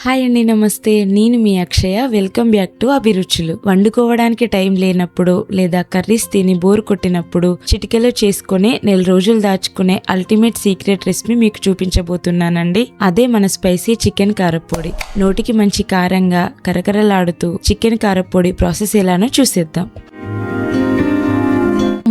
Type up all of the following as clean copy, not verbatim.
Hi అండి, నమస్తే. నేను మీ అక్షయ. వెల్కమ్ బ్యాక్ టు అభిరుచులు. వండుకోవడానికి టైం లేనప్పుడు లేదా కర్రీస్ తిని బోర్ కొట్టినప్పుడు చిటికెలో చేసుకునే నెల రోజులు దాచుకునే అల్టిమేట్ సీక్రెట్ రెసిపీ మీకు చూపించబోతున్నానండి. అదే మన స్పైసీ చికెన్ కారప్పొడి. నోటికి మంచి కారంగా కరకరలాడుతూ చికెన్ కారప్పొడి ప్రాసెస్ ఎలానో చూసేద్దాం.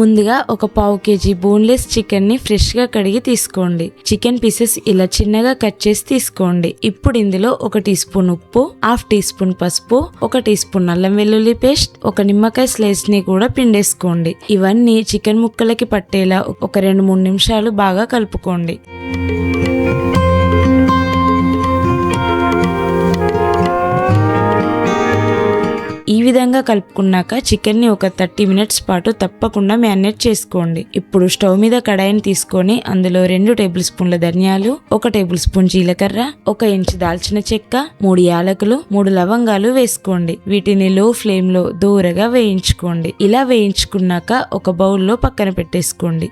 ముందుగా ఒక పావు కేజీ బోన్లెస్ చికెన్ ని ఫ్రెష్ గా కడిగి తీసుకోండి. చికెన్ పీసెస్ ఇలా చిన్నగా కట్ చేసి తీసుకోండి. ఇప్పుడు ఇందులో 1 టీ స్పూన్ ఉప్పు, 1/2 టీ స్పూన్ పసుపు, 1 టీ స్పూన్ అల్లం వెల్లుల్లి పేస్ట్, ఒక నిమ్మకాయ స్లైస్ ని కూడా పిండేసుకోండి. ఇవన్నీ చికెన్ ముక్కలకి పట్టేలా ఒక 2-3 నిమిషాలు బాగా కలుపుకోండి. ఈ విధంగా కలుపుకున్నాక చికెన్ ని ఒక 30 మినిట్స్ పాటు తప్పకుండా మ్యారినేట్ చేసుకోండి. ఇప్పుడు స్టవ్ మీద కడాయిని తీసుకొని అందులో 2 టేబుల్ స్పూన్ల ధనియాలు, 1 టేబుల్ స్పూన్ జీలకర్ర, 1 ఇంచు దాల్చిన చెక్క, 3 యాలకులు, 3 లవంగాలు వేసుకోండి. వీటిని లో ఫ్లేమ్ లో దూరగా వేయించుకోండి. ఇలా వేయించుకున్నాక ఒక బౌల్లో పక్కన పెట్టేసుకోండి.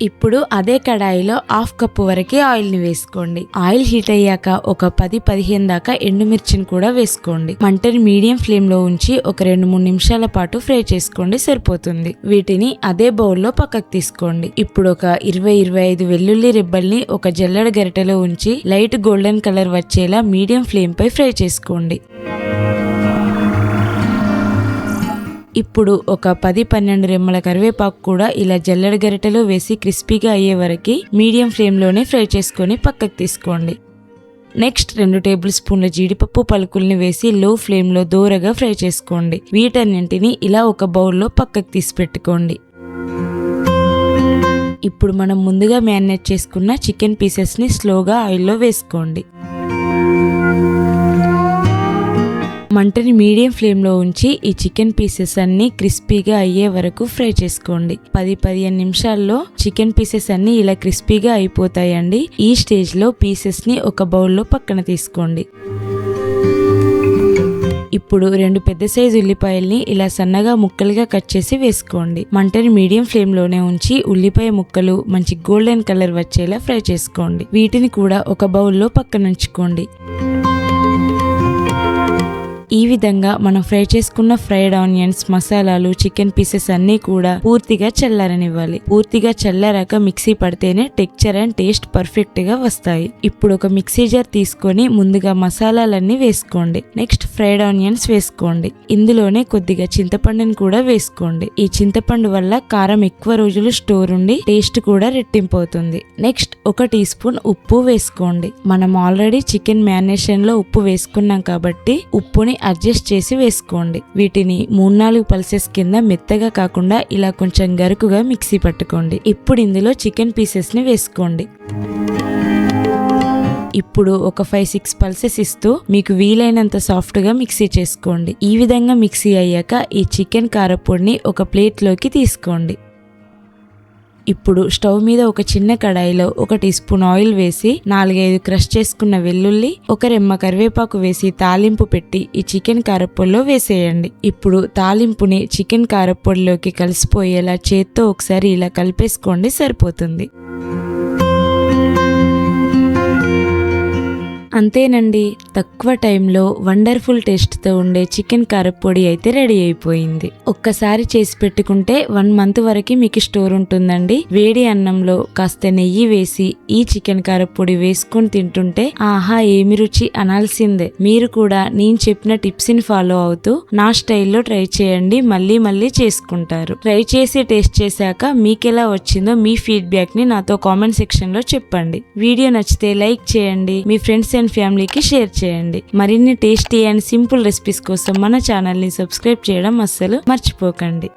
ఇప్పుడు అదే కడాయిలో 1/2 కప్పు వరకు ఆయిల్ ని వేసుకోండి. ఆయిల్ హీట్ అయ్యాక ఒక 10-15 దాకా ఎండుమిర్చిని కూడా వేసుకోండి. మంటని మీడియం ఫ్లేమ్ లో ఉంచి ఒక 2-3 నిమిషాల పాటు ఫ్రై చేసుకోండి, సరిపోతుంది. వీటిని అదే బౌల్లో పక్కకు తీసుకోండి. ఇప్పుడు ఒక 20-25 వెల్లుల్లి రెబ్బల్ని ఒక జల్లెడ గరిటెలో ఉంచి లైట్ గోల్డెన్ కలర్ వచ్చేలా మీడియం ఫ్లేమ్ పై ఫ్రై చేసుకోండి. ఇప్పుడు ఒక 10-12 రెమ్మల కరివేపాకు కూడా ఇలా జల్లెడ గరిటెలో వేసి క్రిస్పీగా అయ్యే వరకు మీడియం ఫ్లేమ్ లోనే ఫ్రై చేసుకొని పక్కకు తీసుకోండి. నెక్స్ట్ 2 టేబుల్ స్పూన్ల జీడిపప్పు పలుకుల్ని వేసి లో ఫ్లేమ్ లో దూరగా ఫ్రై చేసుకోండి. వీటన్నింటినీ ఇలా ఒక బౌల్లో పక్కకు తీసి పెట్టుకోండి. ఇప్పుడు మనం ముందుగా మ్యారినేట్ చేసుకున్న చికెన్ పీసెస్ ని స్లోగా ఆయిల్లో వేసుకోండి. మంటని మీడియం ఫ్లేమ్ లో ఉంచి ఈ చికెన్ పీసెస్ అన్ని క్రిస్పీగా అయ్యే వరకు ఫ్రై చేసుకోండి. 10-15 నిమిషాల్లో చికెన్ పీసెస్ అన్ని ఇలా క్రిస్పీగా అయిపోతాయండి. ఈ స్టేజ్ లో పీసెస్ ని ఒక బౌల్లో పక్కన తీసుకోండి. ఇప్పుడు 2 పెద్ద సైజు ఉల్లిపాయల్ని ఇలా సన్నగా ముక్కలుగా కట్ చేసి వేసుకోండి. మంటని మీడియం ఫ్లేమ్ లోనే ఉంచి ఉల్లిపాయ ముక్కలు మంచి గోల్డెన్ కలర్ వచ్చేలా ఫ్రై చేసుకోండి. వీటిని కూడా ఒక బౌల్లో పక్కన ఉంచుకోండి. ఈ విధంగా మనం ఫ్రై చేసుకున్న ఫ్రైడ్ ఆనియన్స్, మసాలాలు, చికెన్ పీసెస్ అన్ని కూడా పూర్తిగా చల్లారనివ్వాలి. పూర్తిగా చల్లారాక మిక్సీ పడితేనే టెక్స్చర్ అండ్ టేస్ట్ పర్ఫెక్ట్ గా వస్తాయి. ఇప్పుడు ఒక మిక్సీ జార్ తీసుకొని ముందుగా మసాలాలన్నీ వేసుకోండి. నెక్స్ట్ ఫ్రైడ్ ఆనియన్స్ వేసుకోండి. ఇందులోనే కొద్దిగా చింతపండుని కూడా వేసుకోండి. ఈ చింతపండు వల్ల కారం ఎక్కువ రోజులు స్టోర్ ఉండి టేస్ట్ కూడా రెట్టింపు అవుతుంది. నెక్స్ట్ 1 టీ స్పూన్ ఉప్పు వేసుకోండి. మనం ఆల్రెడీ చికెన్ మ్యారినేషన్ లో ఉప్పు వేసుకున్నాం కాబట్టి ఉప్పుని అడ్జస్ట్ చేసి వేసుకోండి. వీటిని 3-4 పల్సెస్ కింద మెత్తగా కాకుండా ఇలా కొంచెం గరుకుగా మిక్సీ పట్టుకోండి. ఇప్పుడు ఇందులో చికెన్ పీసెస్ ని వేసుకోండి. ఇప్పుడు ఒక 5-6 పల్సెస్ ఇస్తూ మీకు వీలైనంత సాఫ్ట్ గా మిక్సీ చేసుకోండి. ఈ విధంగా మిక్సీ అయ్యాక ఈ చికెన్ కారప్పొడిని ఒక ప్లేట్ లోకి తీసుకోండి. ఇప్పుడు స్టవ్ మీద ఒక చిన్న కడాయిలో 1 టీ స్పూన్ ఆయిల్ వేసి 4-5 క్రష్ చేసుకున్న వెల్లుల్లి, 1 రెమ్మ కరివేపాకు వేసి తాలింపు పెట్టి ఈ చికెన్ కారప్పొడిలో వేసేయండి. ఇప్పుడు తాలింపుని చికెన్ కారప్పొడిలోకి కలిసిపోయేలా చేత్తో ఒకసారి ఇలా కలిపేసుకోండి, సరిపోతుంది. అంతేనండి, తక్కువ టైంలో వండర్ఫుల్ టేస్ట్తో ఉండే చికెన్ కారప్పొడి అయితే రెడీ అయిపోయింది. ఒక్కసారి చేసి పెట్టుకుంటే 1 మంత్ వరకు మీకు స్టోర్ ఉంటుందండి. వేడి అన్నంలో కాస్త నెయ్యి వేసి ఈ చికెన్ కారప్పొడి వేసుకొని తింటుంటే ఆహా ఏమి రుచి అనాల్సిందే. మీరు కూడా నేను చెప్పిన టిప్స్ ని ఫాలో అవుతూ నా స్టైల్లో ట్రై చేయండి. మళ్ళీ మళ్ళీ చేసుకుంటారు. ట్రై చేసి టేస్ట్ చేశాక మీకెలా వచ్చిందో మీ ఫీడ్బ్యాక్ ని నాతో కామెంట్ సెక్షన్ లో చెప్పండి. వీడియో నచ్చితే లైక్ చేయండి. మీ ఫ్రెండ్స్ అండ్ ఫ్యామిలీకి షేర్ చేయండి. మరిన్ని టేస్టీ అండ్ సింపుల్ రెసిపీస్ కోసం మన ఛానల్ ని సబ్స్క్రైబ్ చేయడం అస్సలు మర్చిపోకండి.